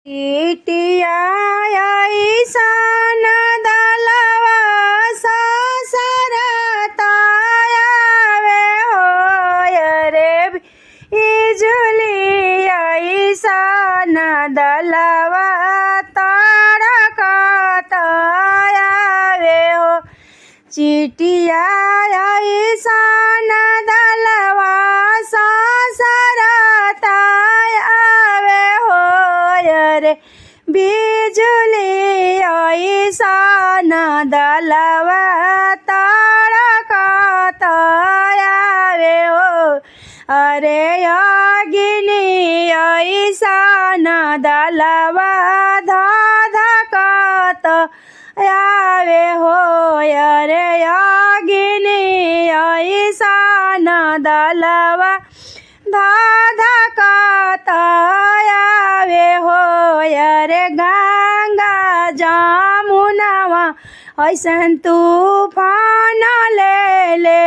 टिटिया ऐसन दलवा ससरतावे हो रे बिजुली ऐसन दलवा तड़कतावे हो। चिटिया ऐसन दलवा ससरतावे हो रे बिजुली ऐसन दलवा तड़कतावे हो। अरे अग्नि ऐसन दलवा धधकतावे हो रे अग्नि ऐसन दलवा धधकतावे हो रे गंगा जमुनवा ऐसन तूफान ले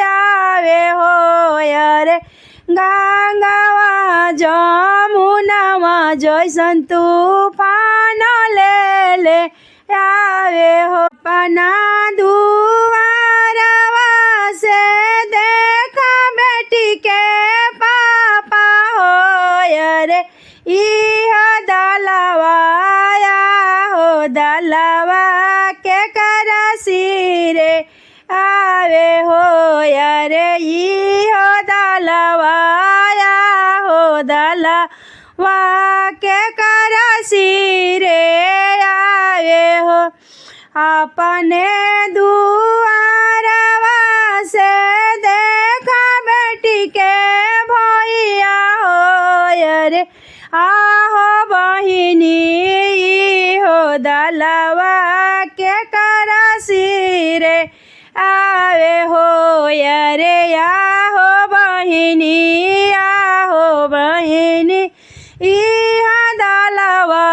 आवे हो रे गंगावा जमुनवा जैसन तूफान ले आवे हो। अपना दुआरवा से देखा बेटी के पापा हो रे इह दलवा हो दलवा के करसिरे आवे हो रे इह दलवा हो दलवा के करसिरे आवे हो। अपने दुआरवा से देखा बेटी के भैया हो रे आहो बहिनी हो दलवा के करसिरे आवे हो रे आहो बहिनी इह दलवा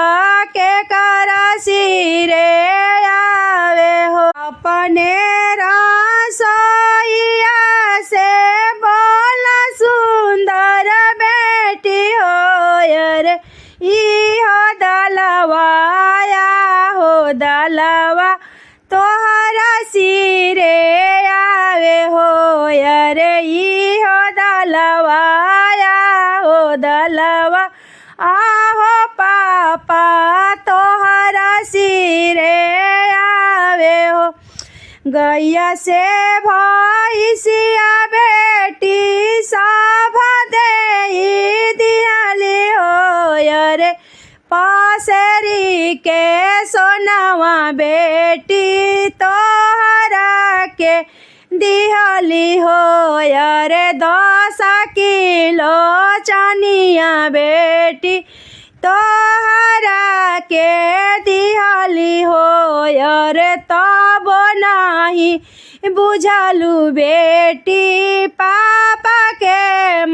के करसिरे आवे हो। अपने रसोइया से बोला सुंदर बेटी हो रे इह दलवा हो दलवा तोहरा सिरे आवे हो रे इह दलवा हो दलवा आहो पापा तोहरा सिरे आवे हो। गैया से भैंसिया बेटी सब दे दियाली हो रे पसेरी के सोनावा बेटी तोहरा के दिहली हो रे 10 किलो चनिया बेटी तोहरा के दिहली हो रे तब नाही बुझलू बेटी पापा के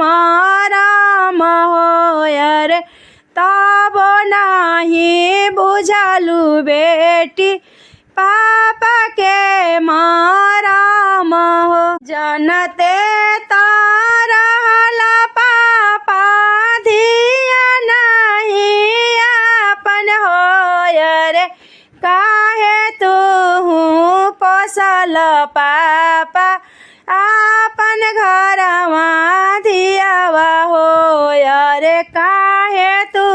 मरम हो रे तब नाही बुझलू बेटी पापा के मरम हो। जनते तारहला पापा धिया नहीं आपन हो रे काहे तू पोसल पापा आपन घरवा धियावा हो रे काहे तू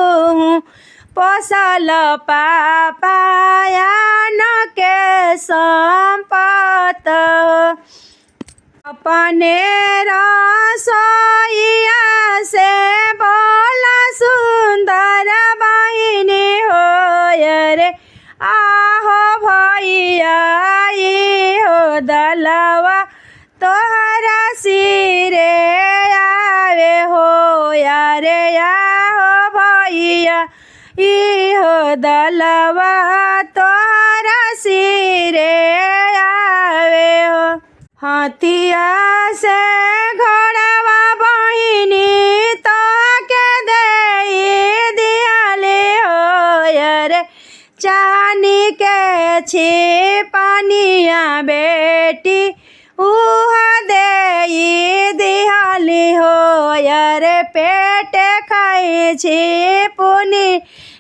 पोसल पापा यान के संपत। अपने रसोइया से बोला सुंदर बहिनी हो रे आहो भैया हो दलवा तोहरा सिरे आवे हो रे आहो भैया हो दलवा तोहरा सिरे आवे हो। हाथिया से घोड़वा बहिनी तो के दे दियाले हो रे चानी के छिपनिया बेटी उह दे दियाली हो रे पेट खाई छी पुनी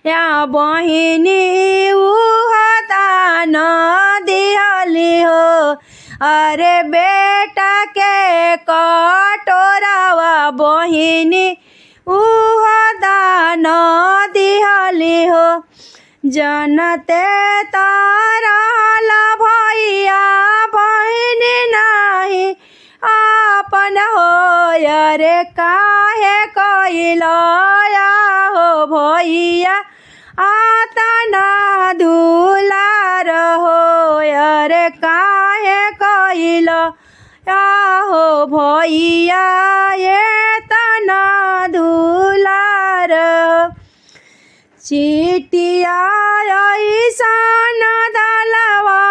या बहिनी उहता न दिहली हो अरे बेटा के कटोरावा बहिनी उहता न दिहली हो जनते तारल भैया बहिनी नाही आपन हो अरे काहे कैलया हो भैया आतना दुलार हो अरे काहे कैल हो भैया ये तना दुलार चिटिया ऐसन दलवा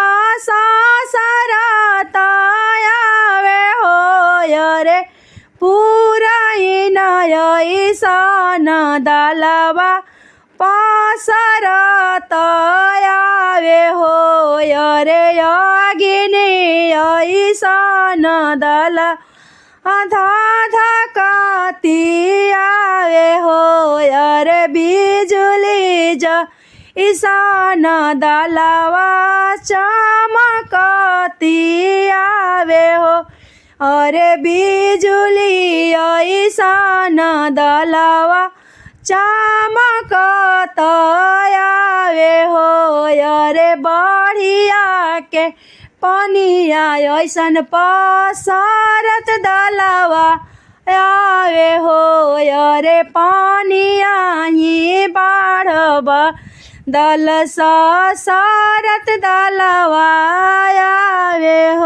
ससरत आवे हो अरे पुरैन ऐसन दलवा पसरत आवे हो अरे अग्नि ऐसन दल धधकती आवे हो अरे बिजुली ईसान दलवा चमकती आवे हो अरे बिजुली ईसान दलवा चमकत आवे हो अरे बढ़िया के पनिया ऐसन पसरत दलवा आवे हो अरे पानिया ही बाढ़ब दल ससरत दलवा आवे हो।